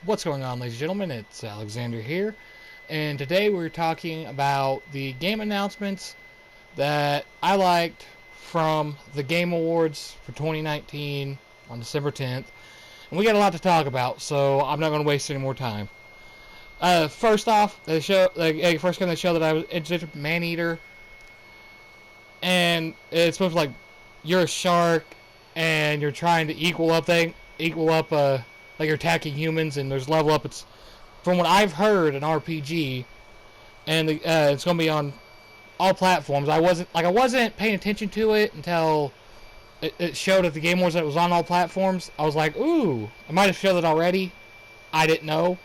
What's going on, ladies and gentlemen? It's Alexander here, and today we're talking about the game announcements that I liked from the Game Awards for 2019 on December 10th. And we got a lot to talk about, so I'm not going to waste any more time. First off, first game they showed that I was interested in Maneater, and it's supposed to be like you're a shark and you're trying to like you're attacking humans, and there's level up. It's from what I've heard an RPG, and it's going to be on all platforms. I wasn't paying attention to it until it showed at the Game Awards that it was on all platforms. I was like, ooh, I might have showed it already. I didn't know,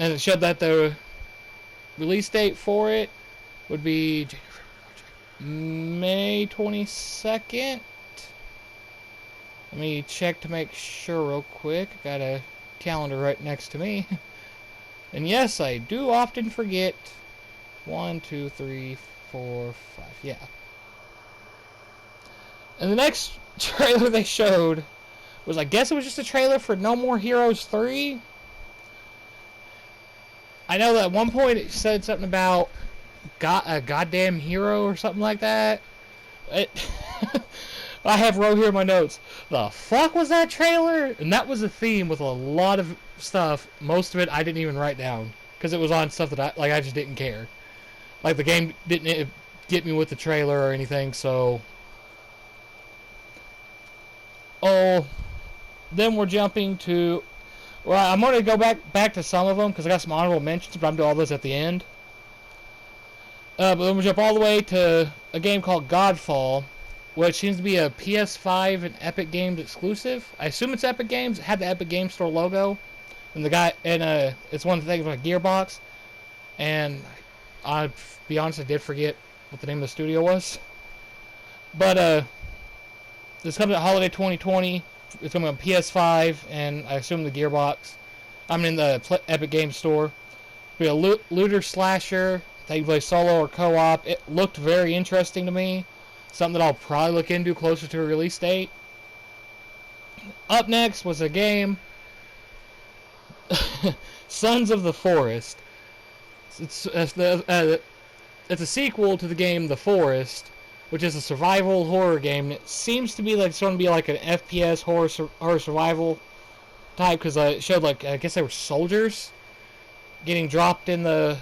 and it showed that the release date for it would be May 22nd. Let me check to make sure real quick. Got a calendar right next to me. And yes, I do often forget. 1, 2, 3, 4, 5. Yeah. And the next trailer they showed was, I guess it was just a trailer for No More Heroes 3. I know that at one point it said something about a goddamn hero or something like that. I have wrote here in my notes, the fuck was that trailer? And that was a theme with a lot of stuff. Most of it I didn't even write down because it was on stuff that I just didn't care. Like the game didn't get me with the trailer or anything, so. Oh, then we're jumping to. Well, I'm going to go back to some of them because I got some honorable mentions, but I'm doing all this at the end. But then we'll jump all the way to a game called Godfall, which seems to be a PS5 and Epic Games exclusive. I assume it's Epic Games. It had the Epic Games Store logo, and it's one of the things like Gearbox. And I'll be honest, I did forget what the name of the studio was. But this comes out holiday 2020. It's going to be on PS5 and I assume the Gearbox. I'm in the Epic Games Store. It'll be a looter slasher. They play solo or co-op. It looked very interesting to me. Something that I'll probably look into closer to a release date. Up next was a game, Sons of the Forest. It's a sequel to the game The Forest, which is a survival horror game. It seems to be like it's going to be like an FPS horror survival type because it showed like I guess they were soldiers getting dropped in the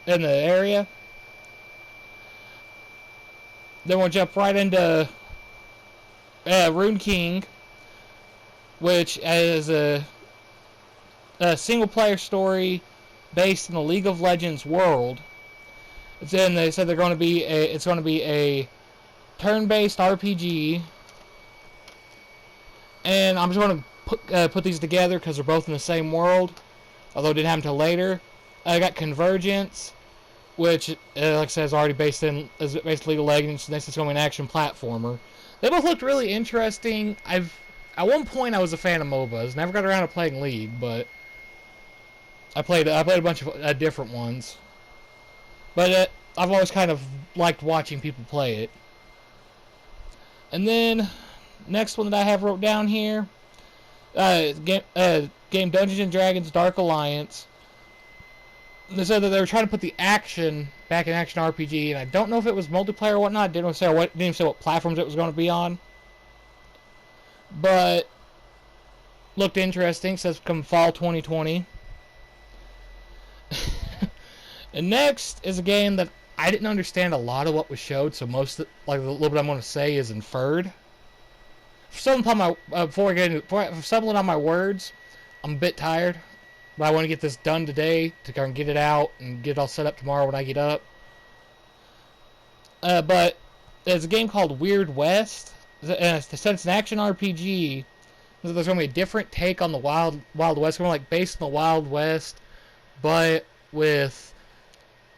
area. Then we'll jump right into Rune King, which is a single-player story based in the League of Legends world. Then they said it's going to be a turn-based RPG, and I'm just going to put these together because they're both in the same world, although it didn't happen until later. I got Convergence, which, like I said, is already based in League of Legends. Next, it's going to be an action platformer. They both looked really interesting. At one point I was a fan of MOBAs. Never got around to playing League, but I played a bunch of different ones. But I've always kind of liked watching people play it. And then next one that I have wrote down here, game Dungeons and Dragons Dark Alliance. They said that they were trying to put the action back in action RPG, and I don't know if it was multiplayer or whatnot. Didn't even say what platforms it was going to be on, but looked interesting. It says come fall 2020. And next is a game that I didn't understand a lot of what was showed, so most of the little bit I'm going to say is inferred. Before I stumbling on my words, I'm a bit tired. But I want to get this done today to kind of get it out and get it all set up tomorrow when I get up. But there's a game called Weird West. Since it's an action RPG, there's going to be a different take on the Wild West. Kind of like based on the Wild West, but with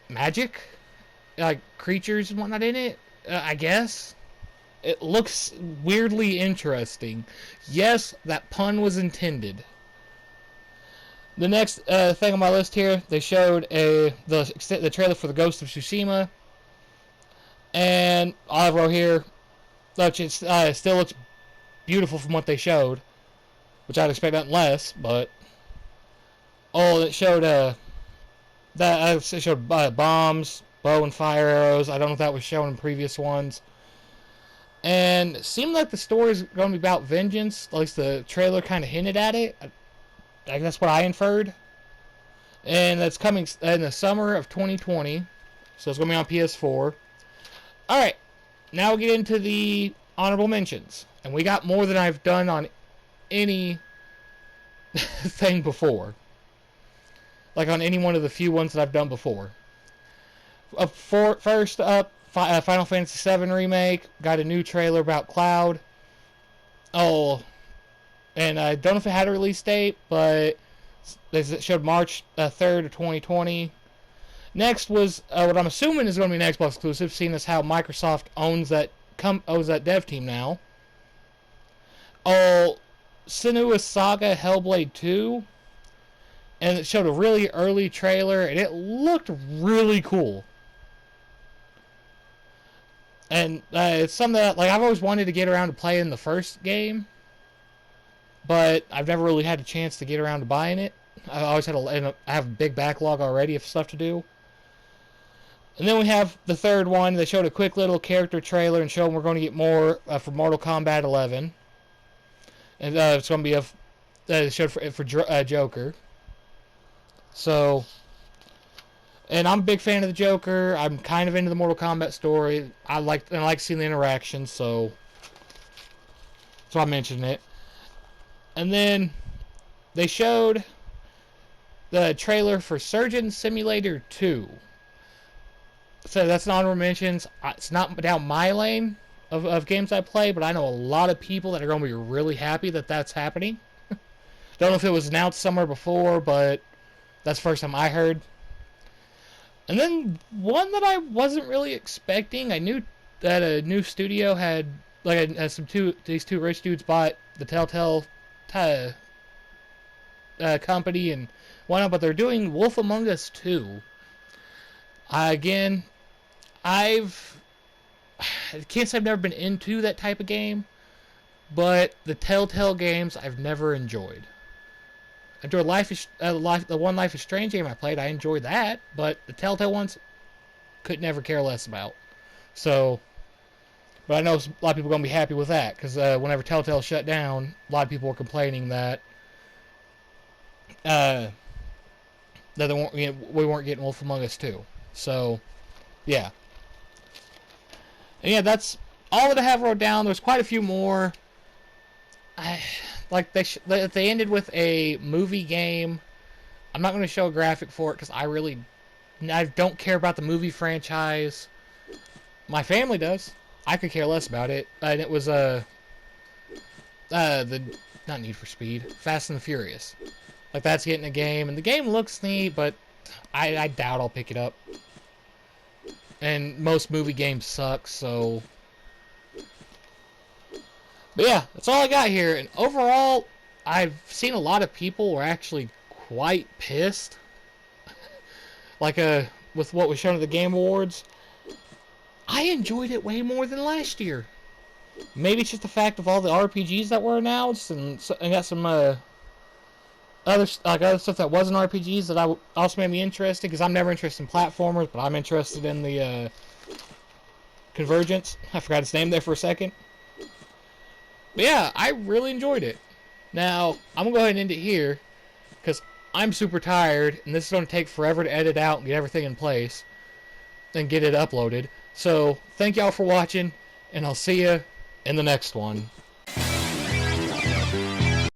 magic, like creatures and whatnot in it. I guess it looks weirdly interesting. Yes, that pun was intended. The next thing on my list here, they showed the trailer for the Ghost of Tsushima, and I wrote here, which it still looks beautiful from what they showed. which I'd expect nothing less. But it showed it showed bombs, bow and fire arrows. I don't know if that was shown in previous ones. And it seemed like the story's going to be about vengeance. At least the trailer kind of hinted at it. That's what I inferred. And that's coming in the summer of 2020. So it's going to be on PS4. Alright, now we'll get into the honorable mentions. And we got more than I've done on any thing before. Like on any one of the few ones that I've done before. First up, Final Fantasy VII Remake. Got a new trailer about Cloud. Oh, and I don't know if it had a release date, but it showed March 3rd of 2020. Next was what I'm assuming is going to be an Xbox exclusive, seeing as how Microsoft owns that dev team now. Oh, Senua's Saga Hellblade 2. And it showed a really early trailer, and it looked really cool. And it's something that I've always wanted to get around to playing the first game, but I've never really had a chance to get around to buying it. I always had I have a big backlog already of stuff to do. And then we have the third one. They showed a quick little character trailer and showed we're going to get more for Mortal Kombat 11. And it's going to be they showed for Joker. So, and I'm a big fan of the Joker. I'm kind of into the Mortal Kombat story. I like seeing the interactions, so that's why I mentioned it. And then they showed the trailer for Surgeon Simulator 2. So that's an honorable mentions. It's not down my lane of games I play, but I know a lot of people that are going to be really happy that that's happening. Don't know if it was announced somewhere before, but that's the first time I heard. And then one that I wasn't really expecting. I knew that a new studio had these two rich dudes bought the Telltale company and whatnot, but they're doing Wolf Among Us 2. I can't say I've never been into that type of game, but the Telltale games I've never enjoyed. I enjoyed the one Life is Strange game I played. I enjoyed that, but the Telltale ones could never care less about. So, but I know a lot of people are going to be happy with that, because whenever Telltale shut down, a lot of people were complaining that we weren't getting Wolf Among Us 2. So, yeah. And yeah, that's all that I have wrote down. There's quite a few more. If they ended with a movie game, I'm not going to show a graphic for it because I don't care about the movie franchise. My family does. I could care less about it. And it was not Need for Speed, Fast and the Furious. That's getting a game, and the game looks neat, but I doubt I'll pick it up. And most movie games suck, so. But yeah, that's all I got here. And overall, I've seen a lot of people were actually quite pissed. With what was shown at the Game Awards. I enjoyed it way more than last year. Maybe it's just the fact of all the RPGs that were announced, and got some other stuff that wasn't RPGs that also made me interested, because I'm never interested in platformers, but I'm interested in the Convergence. I forgot its name there for a second. But yeah, I really enjoyed it. Now, I'm going to go ahead and end it here, because I'm super tired, and this is going to take forever to edit out and get everything in place, and get it uploaded. So, thank y'all for watching, and I'll see you in the next one.